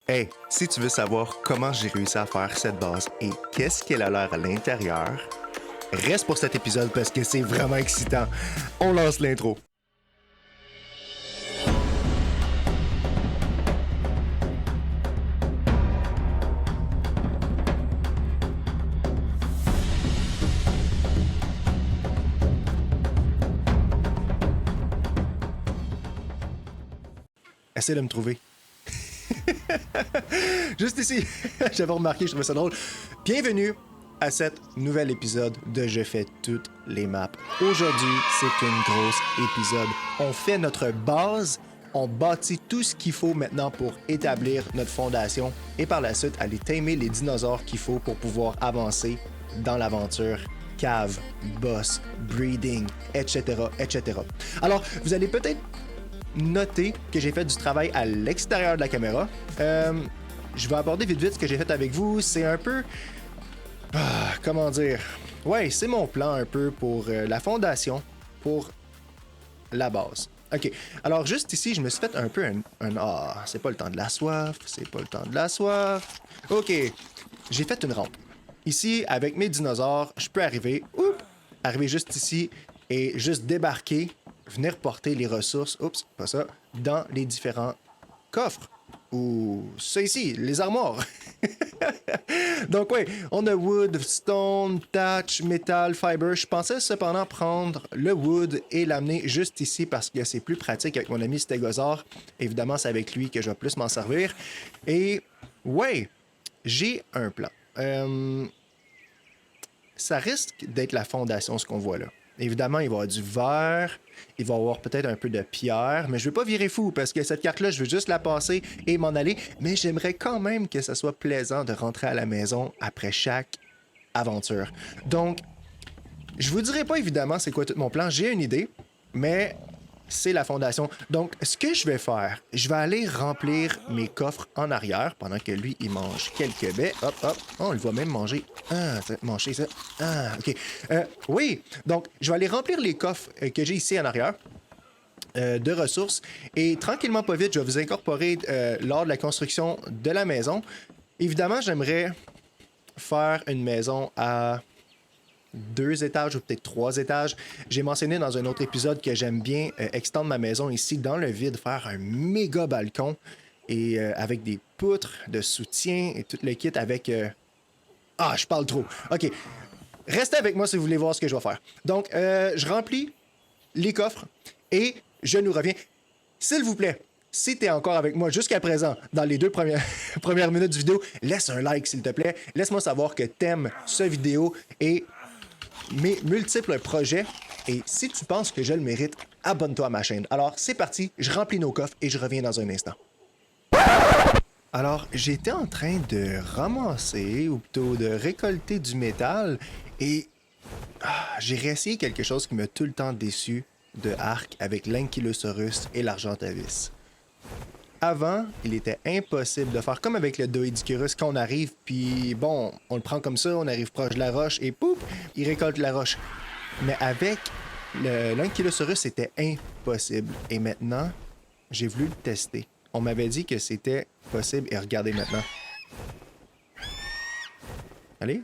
Hey, si tu veux savoir comment j'ai réussi à faire cette base et qu'est-ce qu'elle a l'air à l'intérieur, reste pour cet épisode parce que c'est vraiment excitant. On lance l'intro. Essaie de me trouver. Juste ici, j'avais remarqué, je trouvais ça drôle. Bienvenue à cet nouvel épisode de Je fais toutes les maps. Aujourd'hui, c'est un gros épisode. On fait notre base, on bâtit tout ce qu'il faut maintenant pour établir notre fondation et par la suite aller tamer les dinosaures qu'il faut pour pouvoir avancer dans l'aventure. Cave, boss, breeding, etc., etc. Alors, vous allez peut-être noter que j'ai fait du travail à l'extérieur de la caméra. Je vais aborder vite ce que j'ai fait avec vous. C'est un peu... comment dire? Ouais, c'est mon plan un peu pour la fondation, pour la base. OK. Alors, juste ici, je me suis fait un peu c'est pas le temps de la soif, c'est pas le temps de la soif. OK. J'ai fait une rampe. Ici, avec mes dinosaures, je peux arriver juste ici et juste débarquer, venir porter les ressources, pas ça, dans les différents coffres. Ou ça ici, les armoires. Donc oui, on a wood, stone, thatch, métal, fiber. Je pensais cependant prendre le wood et l'amener juste ici parce que c'est plus pratique avec mon ami Stégosaure. Évidemment, c'est avec lui que je vais plus m'en servir. Et ouais, j'ai un plan. Ça risque d'être la fondation, ce qu'on voit là. Évidemment, il va y avoir du verre, il va y avoir peut-être un peu de pierre, mais je ne veux pas virer fou parce que cette carte-là, je veux juste la passer et m'en aller. Mais j'aimerais quand même que ça soit plaisant de rentrer à la maison après chaque aventure. Donc, je vous dirai pas évidemment c'est quoi tout mon plan, j'ai une idée, mais c'est la fondation. Donc, ce que je vais faire, je vais aller remplir mes coffres en arrière pendant que lui, il mange quelques baies. Hop. Oh, on le voit même manger. Manger ça. OK. Oui, donc, je vais aller remplir les coffres que j'ai ici en arrière de ressources. Et tranquillement, pas vite, je vais vous incorporer lors de la construction de la maison. Évidemment, j'aimerais faire une maison à 2 étages ou peut-être 3 étages. J'ai mentionné dans un autre épisode que j'aime bien extendre ma maison ici dans le vide, faire un méga balcon et avec des poutres de soutien et tout le kit avec... je parle trop. OK. Restez avec moi si vous voulez voir ce que je vais faire. Donc, je remplis les coffres et je nous reviens. S'il vous plaît, si tu es encore avec moi jusqu'à présent, dans les 2 premières minutes du vidéo, laisse un like s'il te plaît. Laisse-moi savoir que t'aimes cette vidéo et mes multiples projets. Et si tu penses que je le mérite, abonne-toi à ma chaîne. Alors, c'est parti, je remplis nos coffres et je reviens dans un instant. Alors, j'étais en train de ramasser, ou plutôt de récolter du métal, et j'ai réessayé quelque chose qui m'a tout le temps déçu de Ark avec l'Ankylosaurus et l'Argentavis. Avant, il était impossible de faire comme avec le Doedicurus quand on arrive, puis bon, on le prend comme ça, on arrive proche de la roche et pouf, il récolte la roche. Mais avec l'Ankylosaurus, c'était impossible. Et maintenant, j'ai voulu le tester. On m'avait dit que c'était possible et regardez maintenant. Allez.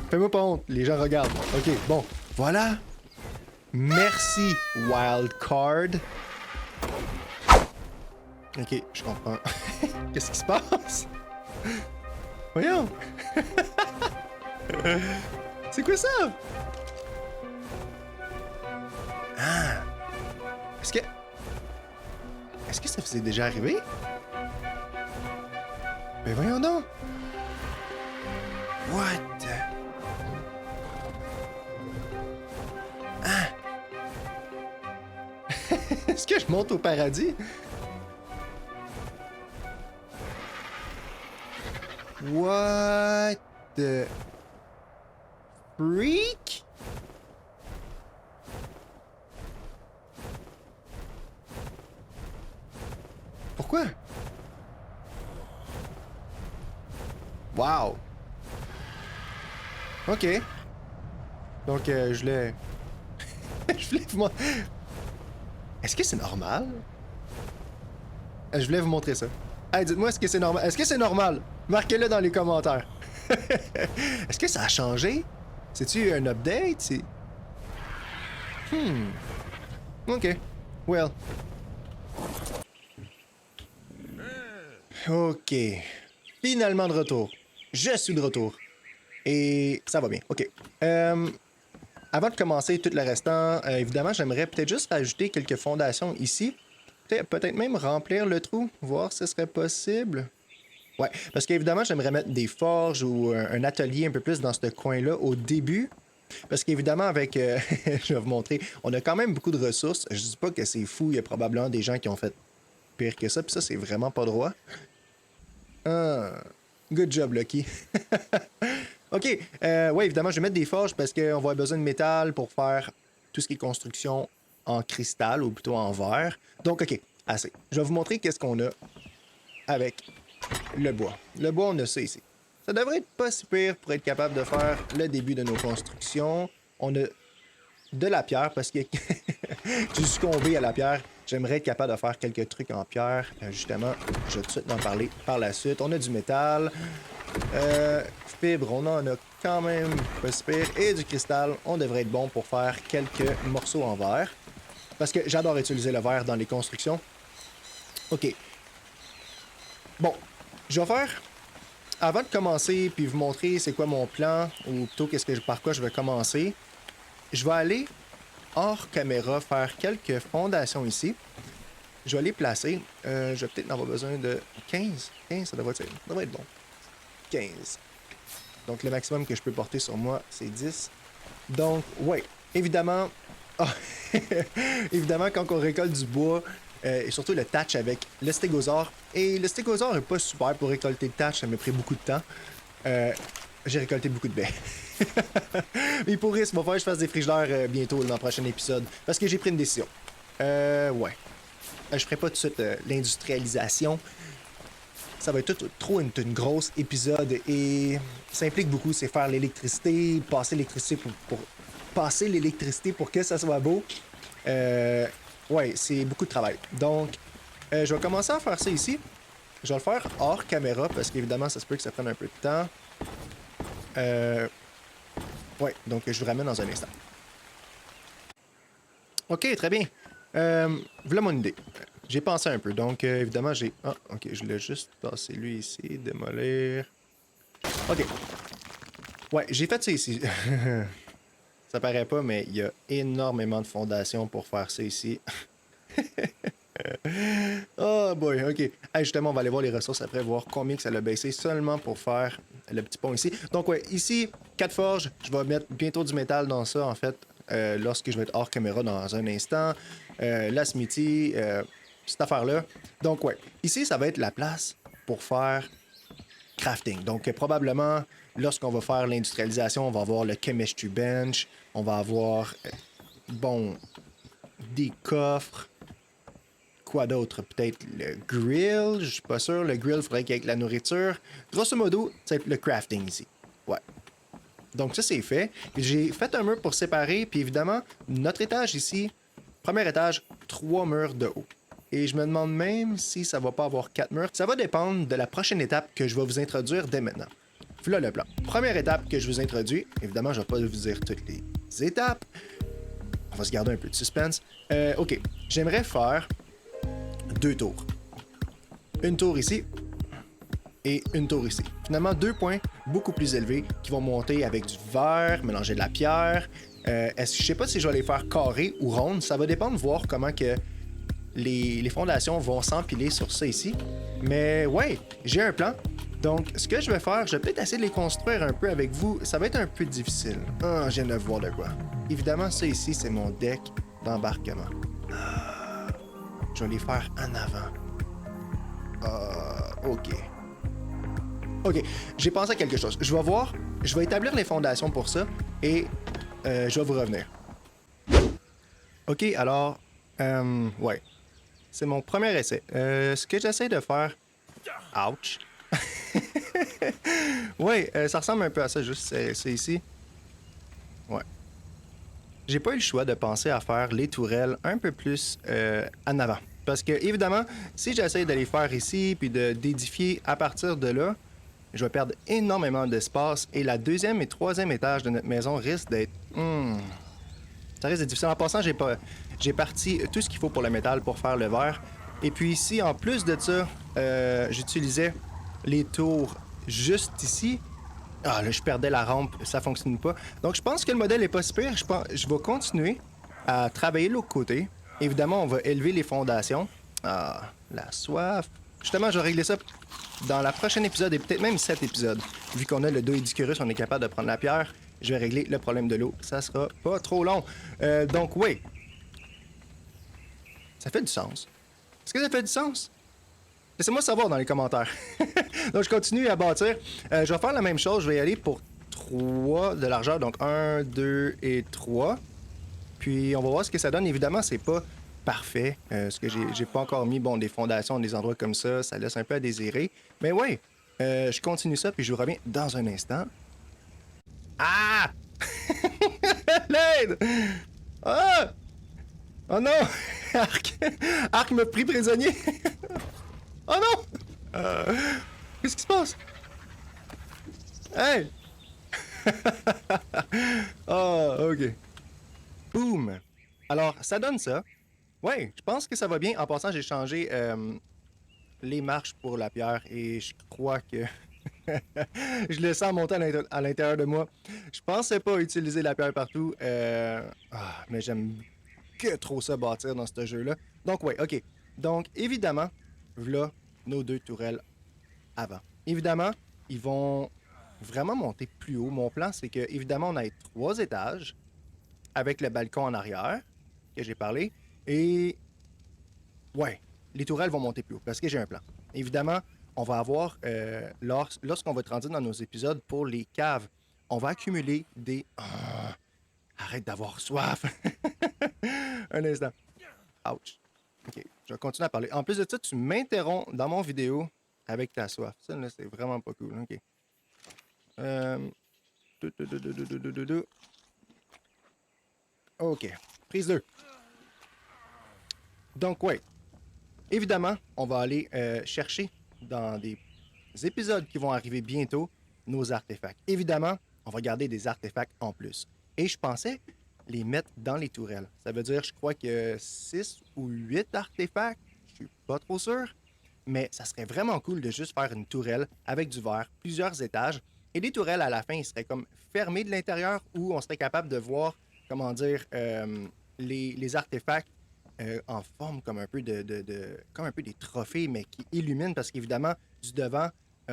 Fais-moi pas honte, les gens regardent. Ok, bon, voilà. Merci, Wildcard. Ok, je comprends. Qu'est-ce qui se passe? Voyons. C'est quoi ça? Est-ce que ça faisait déjà arrivé? Ben voyons donc. What? Est-ce que je monte au paradis? What the freak? Pourquoi? Wow! Ok. Donc, je l'ai... je voulais vous montrer... Est-ce que c'est normal Je voulais vous montrer ça. Hey, dites-moi, est-ce que c'est normal? Est-ce que c'est normal? Marquez-le dans les commentaires. Est-ce que ça a changé? C'est-tu un update? OK. Well. OK. Finalement de retour. Je suis de retour. Et ça va bien. OK. Avant de commencer tout le restant, évidemment, j'aimerais peut-être juste rajouter quelques fondations ici. Peut-être même remplir le trou, voir si ce serait possible. Ouais, parce qu'évidemment, j'aimerais mettre des forges ou un atelier un peu plus dans ce coin-là au début. Parce qu'évidemment, avec. Je vais vous montrer. On a quand même beaucoup de ressources. Je dis pas que c'est fou. Il y a probablement des gens qui ont fait pire que ça. Puis ça, c'est vraiment pas droit. Ah, good job, Lucky. OK. Ouais, évidemment, je vais mettre des forges parce qu'on va avoir besoin de métal pour faire tout ce qui est construction en cristal ou plutôt en verre. Donc, OK, assez. Je vais vous montrer qu'est-ce qu'on a avec le bois. Le bois, on a ça ici. Ça devrait être pas si pire pour être capable de faire le début de nos constructions. On a de la pierre parce que j'ai succombé à la pierre. J'aimerais être capable de faire quelques trucs en pierre. Justement, je vais tout de suite en parler par la suite. On a du métal. Fibre, on en a quand même pas si pire. Et du cristal, on devrait être bon pour faire quelques morceaux en verre. Parce que j'adore utiliser le verre dans les constructions. OK. Bon, je vais faire... Avant de commencer puis vous montrer c'est quoi mon plan, ou plutôt par quoi je vais commencer, je vais aller hors caméra faire quelques fondations ici. Je vais les placer. Je vais peut-être en avoir besoin de 15. 15, ça devrait être bon. 15. Donc le maximum que je peux porter sur moi, c'est 10. Donc, ouais, évidemment... Oh, évidemment, quand on récolte du bois, et surtout le thatch avec le stégosaure. Et le stégosaure n'est pas super pour récolter le thatch, ça m'a pris beaucoup de temps. J'ai récolté beaucoup de baies. Mais pour risque, il va falloir que je fasse des frigidaires bientôt dans le prochain épisode. Parce que j'ai pris une décision. Ouais. Je ferai pas tout de suite l'industrialisation. Ça va être trop une grosse épisode et ça implique beaucoup, c'est faire l'électricité, passer l'électricité pour passer l'électricité pour que ça soit beau. Ouais, c'est beaucoup de travail. Donc, je vais commencer à faire ça ici. Je vais le faire hors caméra parce qu'évidemment, ça se peut que ça prenne un peu de temps. Ouais, donc je vous ramène dans un instant. OK, très bien. Voilà mon idée. J'ai pensé un peu. Donc, évidemment, j'ai... Ah, OK, je voulais juste passer lui ici, démolir. OK. Ouais, j'ai fait ça ici. Ça paraît pas, mais il y a énormément de fondations pour faire ça ici. Oh boy, ok. Hey, justement, on va aller voir les ressources après, voir combien que ça l'a baissé seulement pour faire le petit pont ici. Donc ouais, ici, 4 forges. Je vais mettre bientôt du métal dans ça, en fait, lorsque je vais être hors caméra dans un instant. La smithy, cette affaire-là. Donc ouais, ici, ça va être la place pour faire crafting. Donc probablement, lorsqu'on va faire l'industrialisation, on va avoir le chemistry bench, on va avoir, bon, des coffres. Quoi d'autre? Peut-être le grill, je suis pas sûr. Le grill, il faudrait qu'il y ait la nourriture. Grosso modo, c'est le crafting ici. Ouais. Donc ça, c'est fait. J'ai fait un mur pour séparer, puis évidemment, notre étage ici, premier étage, 3 murs de haut. Et je me demande même si ça va pas avoir 4 murs. Ça va dépendre de la prochaine étape que je vais vous introduire dès maintenant. Voilà le plan. Première étape que je vous introduis, évidemment, je vais pas vous dire toutes les étapes. On va se garder un peu de suspense. OK, j'aimerais faire 2 tours. Une tour ici et une tour ici. Finalement, 2 points beaucoup plus élevés qui vont monter avec du verre, mélanger de la pierre. Je sais pas si je vais les faire carrés ou rondes. Ça va dépendre de voir comment que les fondations vont s'empiler sur ça ici. Mais ouais, j'ai un plan. Donc, ce que je vais faire, je vais peut-être essayer de les construire un peu avec vous. Ça va être un peu difficile. Ah, je viens de voir de quoi. Évidemment, ça ici, c'est mon deck d'embarquement. Je vais les faire en avant. OK. OK, j'ai pensé à quelque chose. Je vais voir, je vais établir les fondations pour ça et je vais vous revenir. OK, alors, ouais. C'est mon premier essai. Ce que j'essaie de faire... Ouch! Ouais, ça ressemble un peu à ça, juste c'est ici. Ouais. J'ai pas eu le choix de penser à faire les tourelles un peu plus en avant. Parce que, évidemment, si j'essaie d'aller faire ici, puis d'édifier à partir de là, je vais perdre énormément d'espace. Et la deuxième et troisième étage de notre maison risque d'être... ça risque d'être difficile. En passant, j'ai parti tout ce qu'il faut pour le métal pour faire le verre. Et puis ici, en plus de ça, j'utilisais les tours juste ici. Ah, là, je perdais la rampe, ça fonctionne pas. Donc, je pense que le modèle est pas super. Je vais continuer à travailler de l'autre côté. Évidemment, on va élever les fondations. Ah, la soif. Justement, je vais régler ça dans la prochaine épisode et peut-être même cet épisode. Vu qu'on a le dos Edicurus, on est capable de prendre la pierre. Je vais régler le problème de l'eau. Ça sera pas trop long. Donc, oui. Ça fait du sens. Est-ce que ça fait du sens? Laissez-moi savoir dans les commentaires. Donc, je continue à bâtir. Je vais faire la même chose. Je vais y aller pour 3 de largeur. Donc, 1, 2 et 3. Puis, on va voir ce que ça donne. Évidemment, c'est pas parfait. Ce que j'ai pas encore mis, bon, des fondations, des endroits comme ça. Ça laisse un peu à désirer. Mais ouais, je continue ça. Puis, je vous reviens dans un instant. Ah! L'aide! Ah! Oh non! Arc! Arc m'a pris prisonnier! Oh non! Qu'est-ce qui se passe? Hey! Oh, ok. Boum! Alors, ça donne ça. Ouais, je pense que ça va bien. En passant, j'ai changé les marches pour la pierre et je crois que je le sens monter à l'intérieur de moi. Je pensais pas utiliser la pierre partout, mais j'aime que trop ça bâtir dans ce jeu-là. Donc, ouais, ok. Donc, évidemment, voilà nos 2 tourelles avant. Évidemment, ils vont vraiment monter plus haut. Mon plan, c'est que, évidemment, on a 3 étages avec le balcon en arrière que j'ai parlé. Et ouais, les tourelles vont monter plus haut parce que j'ai un plan. Évidemment, on va avoir, lorsqu'on va trandir dans nos épisodes pour les caves, on va accumuler des... arrête d'avoir soif! Un instant. Ouch. Ok, je vais continuer à parler. En plus de ça, tu m'interromps dans mon vidéo avec ta soif. Ça, là, c'est vraiment pas cool. Ok. Ok. Prise 2. Donc, ouais. Évidemment, on va aller chercher dans des épisodes qui vont arriver bientôt nos artefacts. Évidemment, on va garder des artefacts en plus. Et je pensais les mettre dans les tourelles. Ça veut dire, je crois que 6 ou 8 artefacts. Je suis pas trop sûr. Mais ça serait vraiment cool de juste faire une tourelle avec du verre, plusieurs étages. Et les tourelles, à la fin, ils seraient comme fermées de l'intérieur où on serait capable de voir, comment dire, les artefacts en forme comme un peu comme un peu des trophées, mais qui illuminent, parce qu'évidemment, du devant,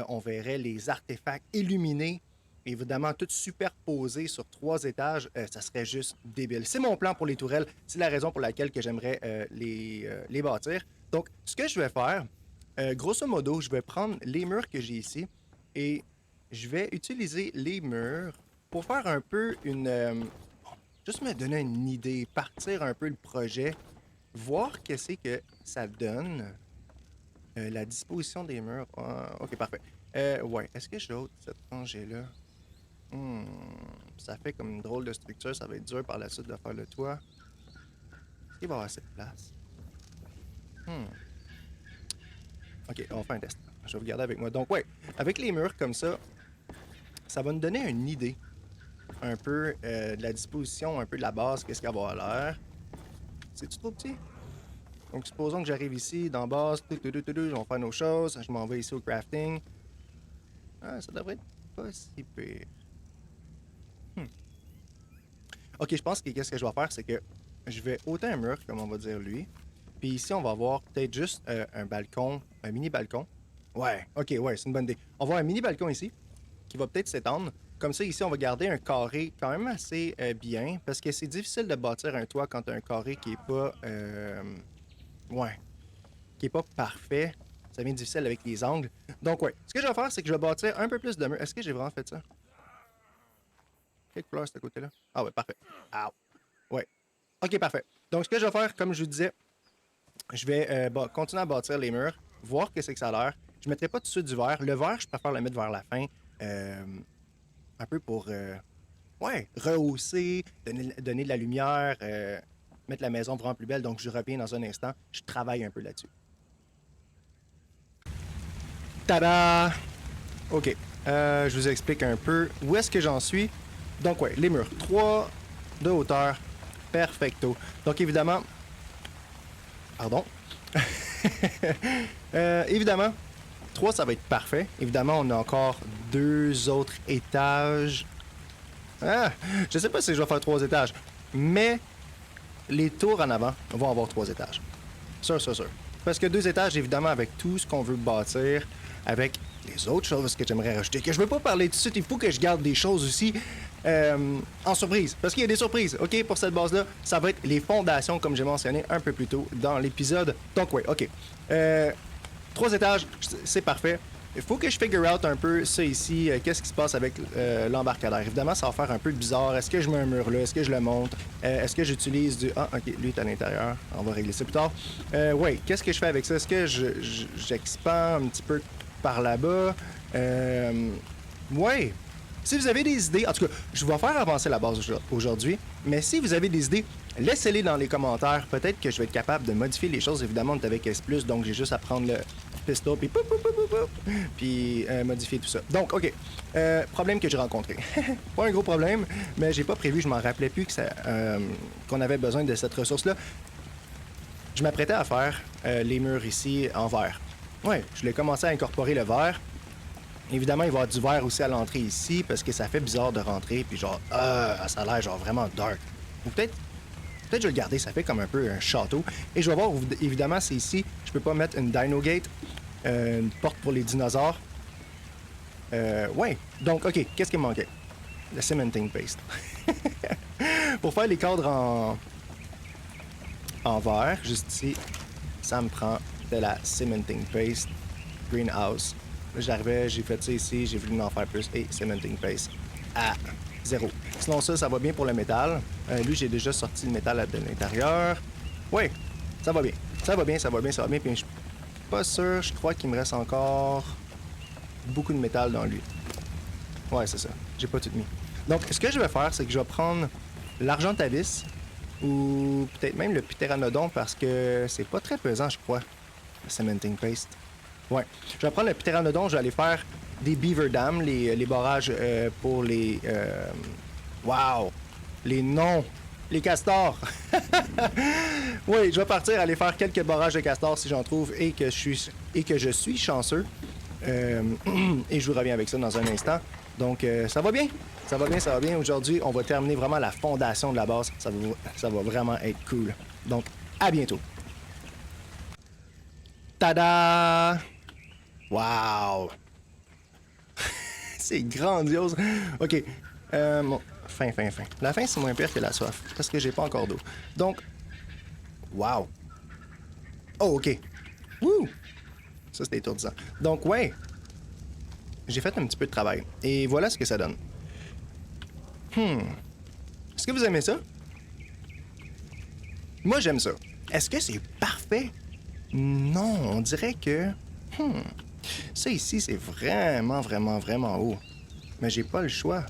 on verrait les artefacts illuminés, évidemment, tout superposés sur 3 étages. Ça serait juste débile. C'est mon plan pour les tourelles. C'est la raison pour laquelle que j'aimerais les bâtir. Donc, ce que je vais faire, grosso modo, je vais prendre les murs que j'ai ici et je vais utiliser les murs pour faire un peu juste me donner une idée, partir un peu le projet, voir qu'est-ce que ça donne. La disposition des murs. Ok, parfait. Ouais, est-ce que j'ai cette rangée-là? Ça fait comme une drôle de structure. Ça va être dur par la suite de faire le toit. Est-ce qu'il va y avoir assez de place? Ok, on fait un test. Je vais regarder avec moi. Donc, ouais, avec les murs comme ça, ça va nous donner une idée un peu de la disposition, un peu de la base, qu'est-ce qu'elle va avoir l'air. C'est-tu trop petit? Donc, supposons que j'arrive ici, dans base, on va faire nos choses, je m'en vais ici au crafting. Ah, ça devrait être pas si pire. Ok, je pense que qu'est-ce que je vais faire, c'est que je vais ôter un mur, comme on va dire lui. Puis ici, on va avoir peut-être juste un balcon, un mini balcon. Ouais, ok, ouais, c'est une bonne idée. On va avoir un mini balcon ici, qui va peut-être s'étendre. Comme ça, ici, on va garder un carré quand même assez bien, parce que c'est difficile de bâtir un toit quand tu as un carré qui est pas... ouais, qui est pas parfait. Ça devient difficile avec les angles. Donc, ouais, ce que je vais faire, c'est que je vais bâtir un peu plus de murs. Est-ce que j'ai vraiment fait ça? Quelle couleur c'est à côté-là? Ah ouais, parfait. Ah, ouais. Ok, parfait. Donc, ce que je vais faire, comme je vous disais, je vais continuer à bâtir les murs, voir que c'est que ça a l'air. Je ne mettrai pas tout de suite du verre. Le verre, je préfère le mettre vers la fin. Un peu pour, ouais, rehausser, donner de la lumière. mettre la maison vraiment plus belle. Donc, je reviens dans un instant. Je travaille un peu là-dessus. Tada! OK. Je vous explique un peu où est-ce que j'en suis. Donc, ouais, les murs. 3 de hauteur. Perfecto. Donc, évidemment... Pardon. Évidemment, 3, ça va être parfait. Évidemment, on a encore 2 autres étages. Ah, je sais pas si je vais faire 3 étages, mais les tours en avant vont avoir 3 étages. Sûr. Parce que 2 étages, évidemment, avec tout ce qu'on veut bâtir, avec les autres choses que j'aimerais rajouter, que je veux pas parler tout de suite, il faut que je garde des choses aussi en surprise. Parce qu'il y a des surprises, OK, pour cette base-là. Ça va être les fondations, comme j'ai mentionné un peu plus tôt dans l'épisode. Donc, oui, OK. 3 étages, c'est parfait. Il faut que je figure out un peu ça ici, qu'est-ce qui se passe avec l'embarcadère. Évidemment, ça va faire un peu bizarre. Est-ce que je mets un mur là? Est-ce que je le monte? Est-ce que j'utilise du... Ah, OK, lui est à l'intérieur. On va régler ça plus tard. Oui, qu'est-ce que je fais avec ça? Est-ce que j'expand un petit peu par là-bas? Ouais. Si vous avez des idées, en tout cas, je vais faire avancer la base aujourd'hui, mais si vous avez des idées, laissez-les dans les commentaires. Peut-être que je vais être capable de modifier les choses. Évidemment, on est avec S+, donc j'ai juste à prendre le pistol, puis modifier tout ça. Donc, OK. Problème que j'ai rencontré. Pas un gros problème, mais j'ai pas prévu, je m'en rappelais plus qu'on avait besoin de cette ressource-là. Je m'apprêtais à faire les murs ici en verre. Ouais, je l'ai commencé à incorporer le verre. Évidemment, il va y avoir du verre aussi à l'entrée ici, parce que ça fait bizarre de rentrer, puis genre, ça a l'air genre vraiment dark. Ou peut-être je vais le garder, ça fait comme un peu un château. Et je vais voir, évidemment, c'est ici, je peux pas mettre une Dino Gate, une porte pour les dinosaures. Ouais, donc, OK, qu'est-ce qui me manquait? Le cementing paste. Pour faire les cadres en verre, juste ici, ça me prend de la cementing paste, greenhouse. Là, j'arrivais, j'ai fait ça ici, j'ai voulu en faire plus et cementing paste à 0. Sinon ça va bien pour le métal. Lui, j'ai déjà sorti le métal de l'intérieur. Oui, ça va bien. Ça va bien. Puis je suis pas sûr, je crois qu'il me reste encore beaucoup de métal dans lui. Ouais, c'est ça. J'ai pas tout mis. Donc, ce que je vais faire, c'est que je vais prendre l'argentavis ou peut-être même le pteranodon parce que c'est pas très pesant, je crois, le cementing paste. Ouais. Je vais prendre le pteranodon, je vais aller faire des beaver dams, les barrages pour les... Wow! Les noms! Les castors! Oui, je vais partir aller faire quelques barrages de castors si j'en trouve et que je suis chanceux. Et je vous reviens avec ça dans un instant. Donc, ça va bien. Ça va bien. Aujourd'hui, on va terminer vraiment la fondation de la base. Ça va vraiment être cool. Donc, à bientôt. Tada! Wow! C'est grandiose. OK. Bon, fin. La fin, c'est moins pire que la soif, parce que j'ai pas encore d'eau. Donc, wow! Oh, OK. Wouh! Ça, c'était étourdissant. Donc, ouais. J'ai fait un petit peu de travail. Et voilà ce que ça donne. Est-ce que vous aimez ça? Moi, j'aime ça. Est-ce que c'est parfait? Non, on dirait que... Ça ici, c'est vraiment haut. Mais j'ai pas le choix.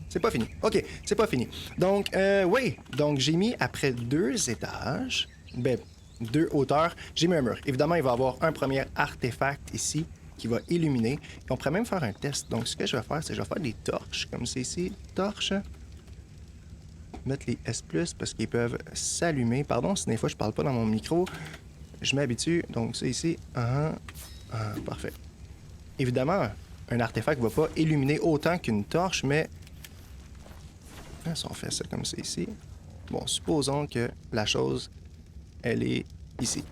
C'est pas fini. OK, c'est pas fini. Donc, oui. Donc, j'ai mis après 2 étages, 2 hauteurs, j'ai mis un mur. Évidemment, il va y avoir un premier artefact ici qui va illuminer. Et on pourrait même faire un test. Donc, ce que je vais faire, c'est que je vais faire des torches, comme c'est ici. Torches. Mettre les S+, parce qu'ils peuvent s'allumer. Pardon si des fois je parle pas dans mon micro. Je m'habitue. Donc, ça ici. Parfait. Évidemment, un artefact ne va pas illuminer autant qu'une torche, mais... Si on fait ça comme ça ici... Bon, supposons que la chose, elle est ici.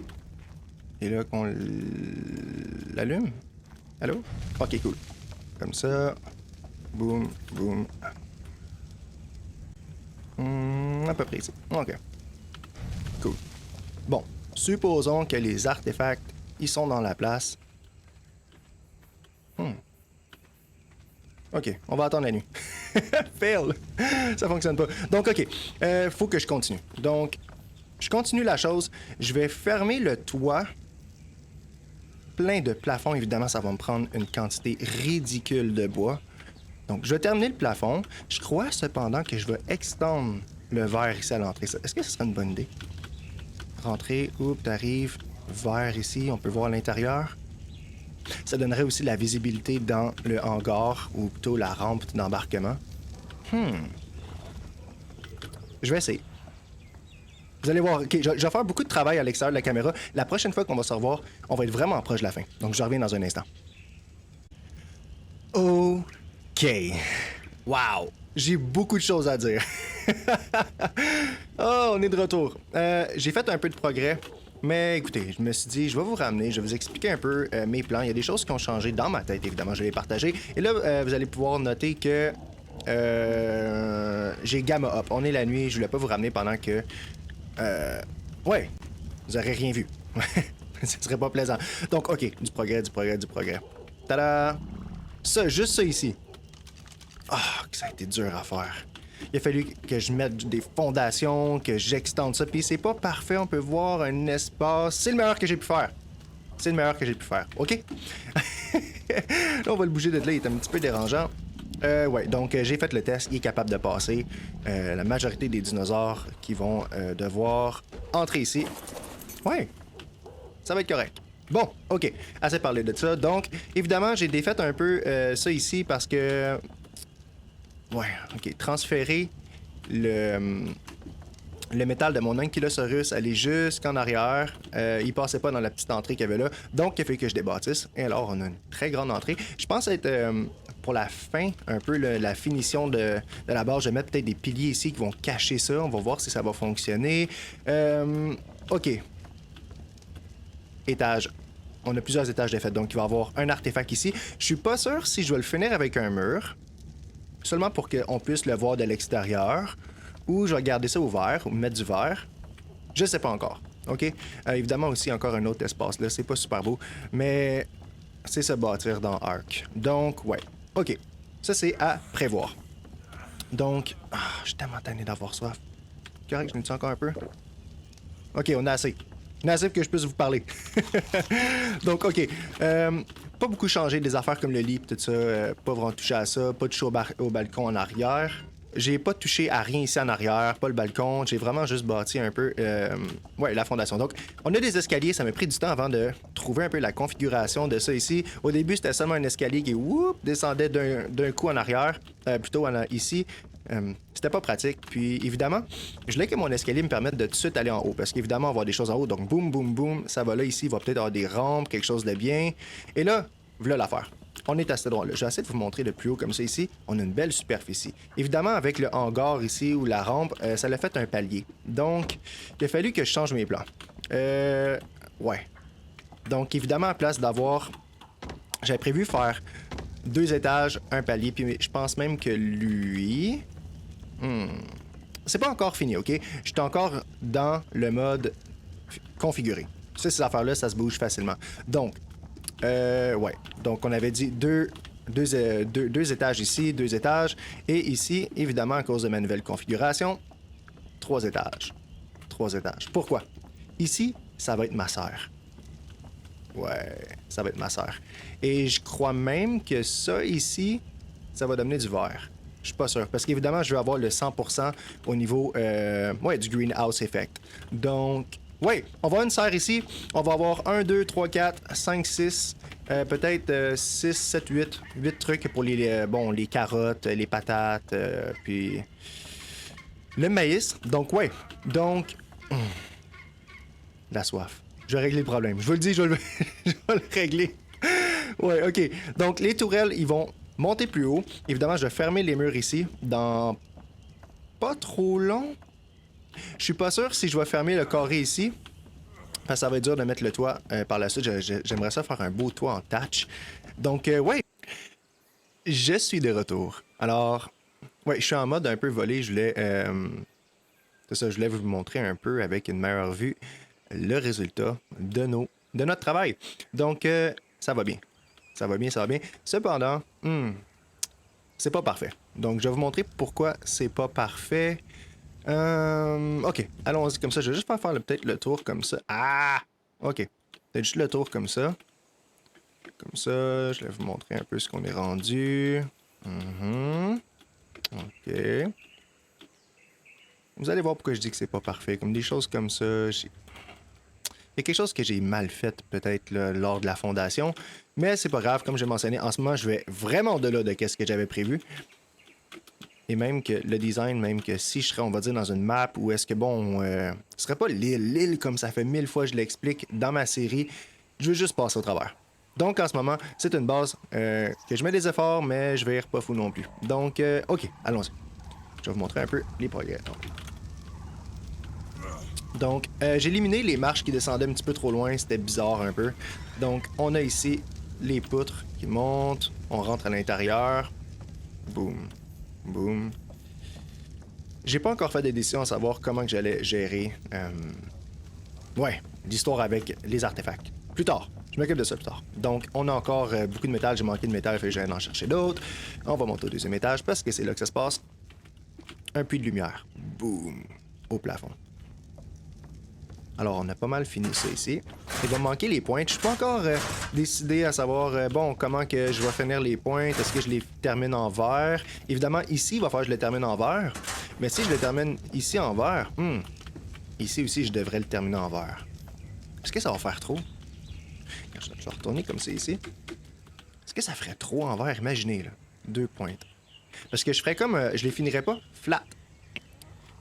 Et là, qu'on l'allume. Allô? OK, cool. Comme ça. Boum. À peu près ici. OK. Cool. Bon. Supposons que les artefacts, ils sont dans la place. OK, on va attendre la nuit. Fail! Ça fonctionne pas. Donc, OK, faut que je continue. Donc, je continue la chose. Je vais fermer le toit. Plein de plafonds, évidemment, ça va me prendre une quantité ridicule de bois. Donc, je vais terminer le plafond. Je crois cependant que je vais extendre le verre ici à l'entrée. Est-ce que ce serait une bonne idée? Rentrer, oups, t'arrives, verre ici, on peut voir l'intérieur. Ça donnerait aussi de la visibilité dans le hangar, ou plutôt la rampe d'embarquement. Je vais essayer. Vous allez voir, ok, je vais faire beaucoup de travail à l'extérieur de la caméra. La prochaine fois qu'on va se revoir, on va être vraiment proche de la fin. Donc, je reviens dans un instant. OK. Wow. J'ai beaucoup de choses à dire. Oh, on est de retour. J'ai fait un peu de progrès. Mais écoutez, je me suis dit, je vais vous ramener, je vais vous expliquer un peu mes plans. Il y a des choses qui ont changé dans ma tête, évidemment, je vais les partager. Et là, vous allez pouvoir noter que j'ai gamma up. On est la nuit, je voulais pas vous ramener pendant que... ouais, vous aurez rien vu. Ce serait pas plaisant. Donc, OK, du progrès, du progrès, du progrès. Tada! Ça, juste ça ici. Ah, que ça a été dur à faire. Il a fallu que je mette des fondations, que j'extende ça. Puis c'est pas parfait, on peut voir un espace. C'est le meilleur que j'ai pu faire. C'est le meilleur que j'ai pu faire. OK? Là, on va le bouger de là, il est un petit peu dérangeant. Ouais, donc j'ai fait le test, il est capable de passer. La majorité des dinosaures qui vont devoir entrer ici. Ouais, ça va être correct. Bon, OK, assez parlé de ça. Donc, évidemment, j'ai défait un peu ça ici parce que... Ouais, OK, transférer le métal de mon Ankylosaurus, aller jusqu'en arrière. Il passait pas dans la petite entrée qu'il y avait là. Donc, il a fallu que je débattisse. Et alors, on a une très grande entrée. Je pense être pour la fin, un peu la finition de la base. Je vais mettre peut-être des piliers ici qui vont cacher ça. On va voir si ça va fonctionner. OK. Étage. On a plusieurs étages de fait, donc il va y avoir un artefact ici. Je suis pas sûr si je vais le finir avec un mur. Seulement pour qu'on puisse le voir de l'extérieur. Ou je vais garder ça ouvert, ou mettre du verre. Je sais pas encore. OK? Évidemment aussi, encore un autre espace là. C'est pas super beau. Mais c'est se bâtir dans Ark. Donc, ouais. OK. Ça, c'est à prévoir. Donc, je suis tellement tanné d'avoir soif. Correct, je n'ai encore un peu? OK, on a assez. On a assez pour que je puisse vous parler. Donc, OK. Pas beaucoup changé des affaires comme le lit, tout ça. Pas vraiment touché à ça. Pas touché au balcon en arrière. J'ai pas touché à rien ici en arrière, pas le balcon. J'ai vraiment juste bâti un peu ouais, la fondation. Donc, on a des escaliers. Ça m'a pris du temps avant de trouver un peu la configuration de ça ici. Au début, c'était seulement un escalier qui descendait d'un coup en arrière, plutôt ici. C'était pas pratique. Puis, évidemment, je voulais que mon escalier me permette de tout de suite aller en haut. Parce qu'évidemment, on va avoir des choses en haut. Donc, boum, boum, boum. Ça va là, ici. Il va peut-être avoir des rampes, quelque chose de bien. Et là, voilà l'affaire. On est à cet endroit-là. Je vais essayer de vous montrer de plus haut comme ça ici. On a une belle superficie. Évidemment, avec le hangar ici ou la rampe, ça l'a fait un palier. Donc, il a fallu que je change mes plans. Ouais. Donc, évidemment, à place d'avoir... J'avais prévu faire 2 étages, un palier. Puis je pense même que lui... C'est pas encore fini, OK? Je suis encore dans le mode configuré. Ces affaires-là, ça se bouge facilement. Donc, ouais. Donc, on avait dit deux étages ici, 2 étages. Et ici, évidemment, à cause de ma nouvelle configuration, 3 étages. 3 étages. Pourquoi? Ici, ça va être ma sœur. Ouais, ça va être ma sœur. Et je crois même que ça ici, ça va donner du vert. Je suis pas sûr. Parce qu'évidemment, je vais avoir le 100% au niveau ouais, du greenhouse effect. Donc, ouais, on va avoir une serre ici. On va avoir 1, 2, 3, 4, 5, 6, peut-être 6, 7, 8. 8 trucs pour les carottes, les patates, puis le maïs. Donc, ouais. Donc, la soif. Je vais régler le problème. Je vous le dis, je vais le régler. Ouais, OK. Donc, les tourelles, ils vont monter plus haut. Évidemment, je vais fermer les murs ici dans pas trop long. Je suis pas sûr si je vais fermer le carré ici. Parce que ça va être dur de mettre le toit par la suite. J'aimerais ça faire un beau toit en thatch. Donc, ouais. Je suis de retour. Alors, ouais, je suis en mode un peu volé. Je voulais... c'est ça, je voulais vous montrer un peu avec une meilleure vue le résultat de notre travail. Donc, ça va bien. Ça va bien, ça va bien. Cependant, c'est pas parfait. Donc, je vais vous montrer pourquoi c'est pas parfait. OK, allons-y comme ça. Je vais juste faire peut-être le tour comme ça. Ah! OK. Peut-être juste le tour comme ça. Comme ça, je vais vous montrer un peu ce qu'on est rendu. Mhm. OK. Vous allez voir pourquoi je dis que c'est pas parfait. Comme des choses comme ça, il y a quelque chose que j'ai mal fait peut-être là, lors de la fondation, mais c'est pas grave. Comme j'ai mentionné, en ce moment, je vais vraiment au-delà de ce que j'avais prévu. Et même que le design, même que si je serais, on va dire, dans une map, ou est-ce que, bon, ce serait pas l'île comme ça fait 1000 fois, je l'explique dans ma série, je veux juste passer au travers. Donc, en ce moment, c'est une base que je mets des efforts, mais je vais pas fou non plus. Donc, OK, allons-y. Je vais vous montrer un peu les progrès. Donc, j'ai éliminé les marches qui descendaient un petit peu trop loin, c'était bizarre un peu. Donc, on a ici les poutres qui montent, on rentre à l'intérieur. Boum, boum. J'ai pas encore fait de décision à savoir comment que j'allais gérer ouais, l'histoire avec les artefacts. Plus tard. Je m'occupe de ça plus tard. Donc, on a encore beaucoup de métal. J'ai manqué de métal, fait que j'allais en chercher d'autres. On va monter au deuxième étage parce que c'est là que ça se passe. Un puits de lumière. Boum. Au plafond. Alors, on a pas mal fini ça ici. Il va me manquer les pointes. Je suis pas encore décidé à savoir, bon, comment que je vais finir les pointes. Est-ce que je les termine en vert? Évidemment, ici, il va falloir que je les termine en vert. Mais si je le termine ici en vert, ici aussi, je devrais le terminer en vert. Est-ce que ça va faire trop? Je vais retourner comme c'est ici. Est-ce que ça ferait trop en vert? Imaginez, là. 2 pointes. Parce que je ferais comme... je les finirais pas flat.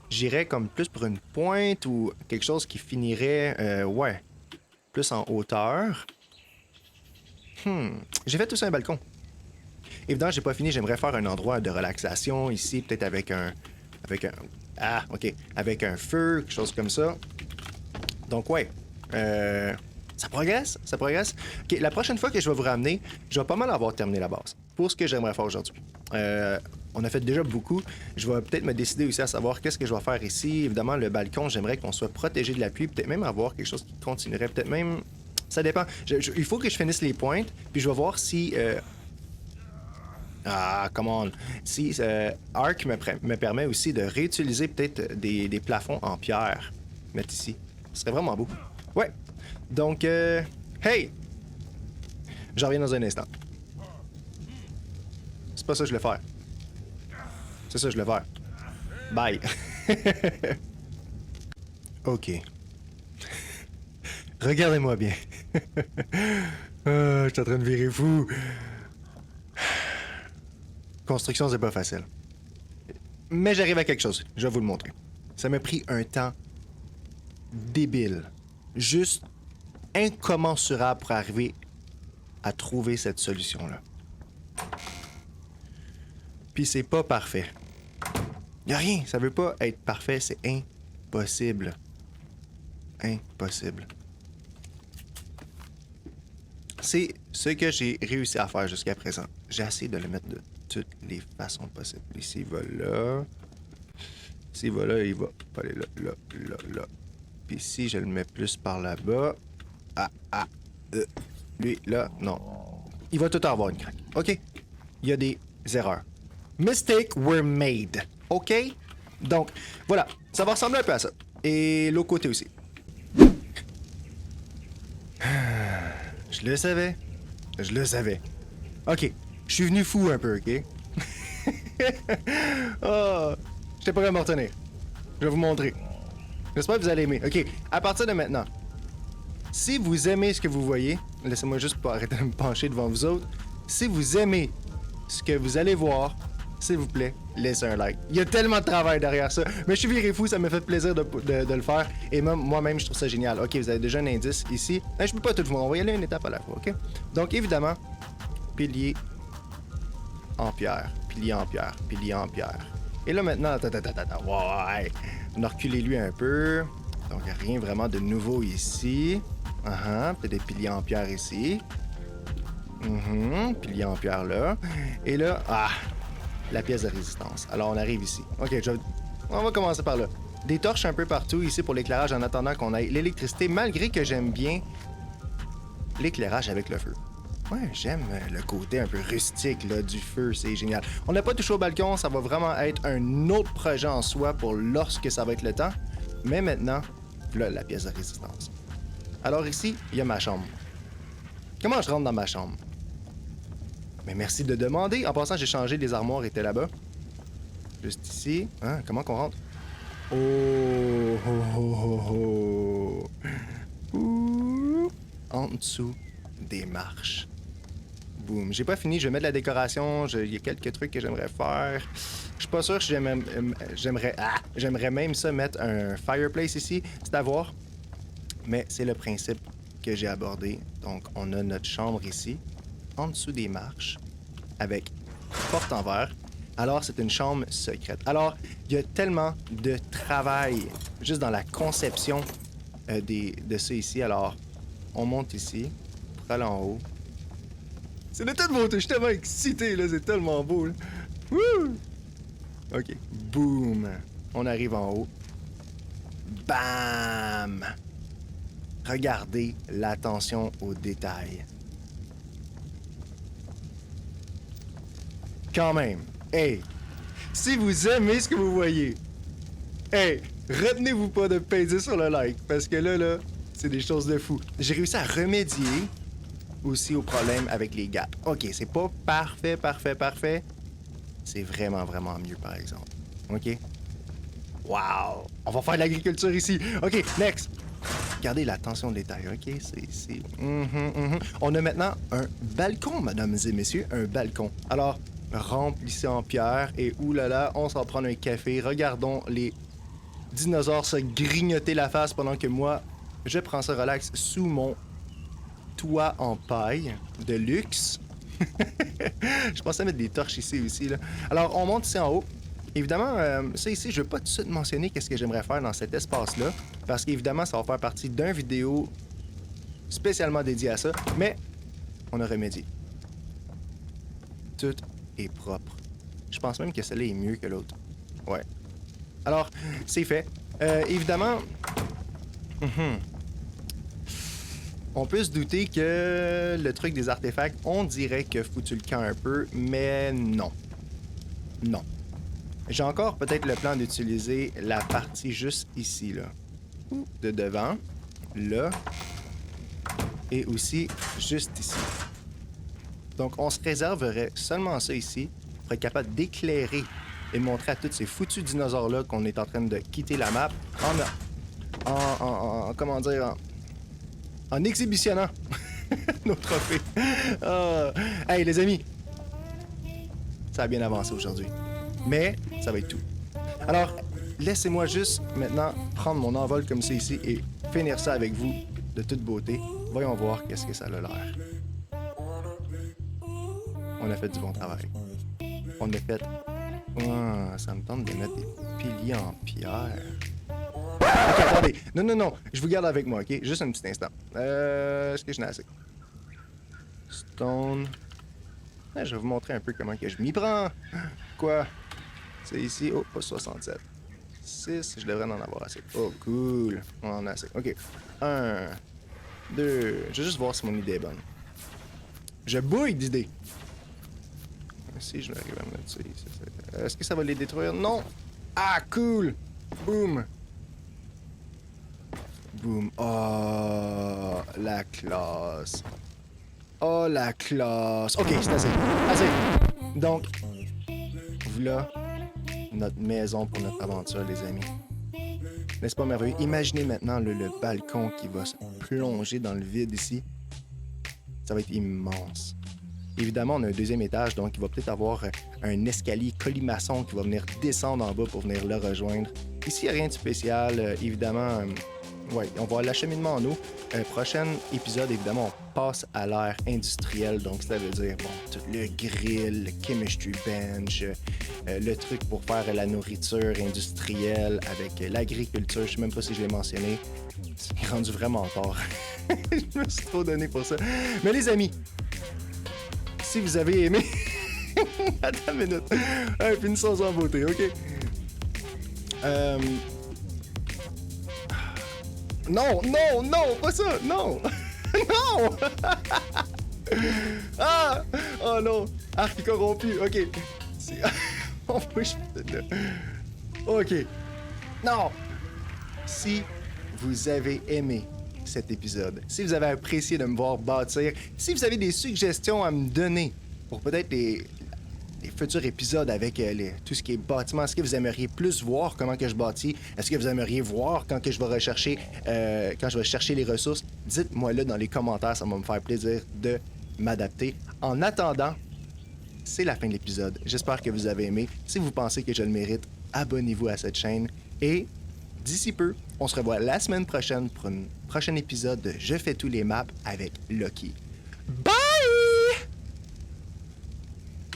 J'irais comme plus pour une pointe ou quelque chose qui finirait, ouais, plus en hauteur. J'ai fait aussi un balcon. Évidemment, j'ai pas fini. J'aimerais faire un endroit de relaxation ici, peut-être avec un... Ah, OK. Avec un feu, quelque chose comme ça. Donc, ouais. Ça progresse, ça progresse. OK, la prochaine fois que je vais vous ramener, je vais pas mal avoir terminé la base. Pour ce que j'aimerais faire aujourd'hui. On a fait déjà beaucoup. Je vais peut-être me décider aussi à savoir qu'est-ce que je vais faire ici. Évidemment, le balcon, j'aimerais qu'on soit protégé de la pluie. Peut-être même avoir quelque chose qui continuerait. Peut-être même... Ça dépend. Il faut que je finisse les pointes, puis je vais voir si... Ah, come on. Si Arc me permet aussi de réutiliser peut-être des plafonds en pierre. Mettre ici. Ce serait vraiment beau. Ouais. Donc, hey! J'en reviens dans un instant. C'est pas ça que je voulais faire. C'est ça que je voulais faire. Bye. OK. Regardez-moi bien. Je suis en train de virer fou. Construction, c'est pas facile. Mais j'arrive à quelque chose. Je vais vous le montrer. Ça m'a pris un temps débile. Juste incommensurable pour arriver à trouver cette solution-là. Puis c'est pas parfait. Y'a rien, ça veut pas être parfait, c'est impossible. Impossible. C'est ce que j'ai réussi à faire jusqu'à présent. J'ai essayé de le mettre de toutes les façons possibles. Ici, il va là. S'il va là, il va pas aller là, là, là, là. Puis ici, je le mets plus par là-bas. Lui, là, non. Il va tout avoir une craque. OK? Il y a des erreurs. Mistakes were made. OK? Donc, voilà. Ça va ressembler un peu à ça. Et l'autre côté aussi. Je le savais. Je le savais. OK. Je suis venu fou un peu, OK? Oh, j'étais pas capable de me retenir. Je vais vous montrer. J'espère que vous allez aimer. OK. À partir de maintenant, si vous aimez ce que vous voyez, laissez-moi juste pas arrêter de me pencher devant vous autres. Si vous aimez ce que vous allez voir, s'il vous plaît, laissez un like. Il y a tellement de travail derrière ça. Mais je suis viré fou, ça me fait plaisir de le faire. Et moi-même, je trouve ça génial. OK, vous avez déjà un indice ici. Je peux pas tout vous montrer. On va y aller une étape à la fois, OK? Donc, évidemment, pilier en pierre, pilier en pierre, pilier en pierre. Et là, maintenant, ouais. On a reculé lui un peu. Donc, il n'y a rien vraiment de nouveau ici. Peut-être des piliers en pierre ici. Pilier en pierre là. Et là, la pièce de résistance. Alors, on arrive ici. OK, on va commencer par là. Des torches un peu partout ici pour l'éclairage en attendant qu'on ait l'électricité, malgré que j'aime bien l'éclairage avec le feu. Ouais, j'aime le côté un peu rustique là, du feu, c'est génial. On n'a pas touché au balcon, ça va vraiment être un autre projet en soi pour lorsque ça va être le temps. Mais maintenant, là, la pièce de résistance. Alors ici, il y a ma chambre. Comment je rentre dans ma chambre? Mais merci de demander. En passant, j'ai changé, les armoires étaient là-bas. Juste ici. Hein, comment qu'on rentre? Oh, oh, oh, oh, oh. Ouh. En dessous des marches. Boum. J'ai pas fini, je vais mettre la décoration. Il y a quelques trucs que j'aimerais faire. Je suis pas sûr que j'aimerais même ça mettre un fireplace ici. C'est à voir. Mais c'est le principe que j'ai abordé. Donc, on a notre chambre ici, en dessous des marches, avec porte en verre. Alors, c'est une chambre secrète. Alors, il y a tellement de travail juste dans la conception de ça ici. Alors, on monte ici pour aller en haut. C'est de toute beauté, je suis tellement excité, là, c'est tellement beau. Là. Wouh! OK, boum! On arrive en haut. Bam! Regardez l'attention aux détails. Quand même, hey! Si vous aimez ce que vous voyez, hey! Retenez-vous pas de peser sur le like, parce que là, c'est des choses de fou. J'ai réussi à remédier aussi au problème avec les gaps. OK, c'est pas parfait. C'est vraiment mieux, par exemple. OK? Wow! On va faire de l'agriculture ici. OK, next! Regardez l'attention au détail, OK? C'est... On a maintenant un balcon, mesdames et messieurs, un balcon. Alors, remplissez en pierre et oulala, on s'en prend un café. Regardons les dinosaures se grignoter la face pendant que moi, je prends ça relax sous mon toit en paille de luxe. Je pensais mettre des torches ici aussi, là. Alors, on monte ici en haut. Évidemment, ça ici, je ne vais pas tout de suite mentionner qu'est-ce que j'aimerais faire dans cet espace-là, parce qu'évidemment, ça va faire partie d'une vidéo spécialement dédiée à ça, mais on a remédié. Tout est propre. Je pense même que celle-là est mieux que l'autre. Ouais. Alors, c'est fait. Évidemment... On peut se douter que le truc des artefacts, on dirait que foutu le camp un peu, mais non. Non. J'ai encore peut-être le plan d'utiliser la partie juste ici, là. De devant, là, et aussi juste ici. Donc, on se réserverait seulement ça ici pour être capable d'éclairer et de montrer à tous ces foutus dinosaures-là qu'on est en train de quitter la map comment dire, en exhibitionnant nos trophées. Hey, les amis, ça a bien avancé aujourd'hui. Mais ça va être tout. Alors, laissez-moi juste maintenant prendre mon envol comme c'est ici et finir ça avec vous de toute beauté. Voyons voir qu'est-ce que ça a l'air. On a fait du bon travail. On a fait... ça me tente de mettre des piliers en pierre. OK, attendez. Non. Je vous garde avec moi, OK? Juste un petit instant. Est-ce que je n'ai assez? Stone. Je vais vous montrer un peu comment que je m'y prends. Quoi? C'est ici. Oh, pas 67. 6, je devrais en avoir assez. Oh, cool. On en a assez. OK. 1, 2. Je vais juste voir si mon idée est bonne. Je bouille d'idées. Si je vais arriver à me mettre ça ici. Est-ce que ça va les détruire? Non! Ah, cool! Boum! Boum. Oh, la classe. Oh, la classe. OK, c'est assez. Assez. Donc, voilà notre maison pour notre aventure, les amis. N'est-ce pas merveilleux? Imaginez maintenant le balcon qui va se plonger dans le vide ici. Ça va être immense. Évidemment, on a un deuxième étage, donc il va peut-être avoir un escalier colimaçon qui va venir descendre en bas pour venir le rejoindre. Ici, il n'y a rien de spécial. Évidemment, ouais, on va avoir l'acheminement en eau. Prochain épisode, évidemment, on passe à l'ère industrielle. Donc, ça veut dire, bon, tout le grill, le chemistry bench, le truc pour faire la nourriture industrielle avec l'agriculture. Je ne sais même pas si je l'ai mentionné. C'est rendu vraiment tard. Je me suis trop donné pour ça. Mais les amis, si vous avez aimé... Attends une minute. Finissons en beauté, OK? Non, pas ça, non! Non! Ah! Oh non! Arc corrompu, OK. On push là. OK. Non! Si vous avez aimé cet épisode, si vous avez apprécié de me voir bâtir, si vous avez des suggestions à me donner pour peut-être les futurs épisodes avec tout ce qui est bâtiment. Est-ce que vous aimeriez plus voir comment que je bâtis? Est-ce que vous aimeriez voir quand que je vais rechercher, quand je vais chercher les ressources? Dites-moi-le dans les commentaires, ça va me faire plaisir de m'adapter. En attendant, c'est la fin de l'épisode. J'espère que vous avez aimé. Si vous pensez que je le mérite, abonnez-vous à cette chaîne. Et d'ici peu, on se revoit la semaine prochaine pour un prochain épisode de Je fais tous les maps avec Lucky. Bye!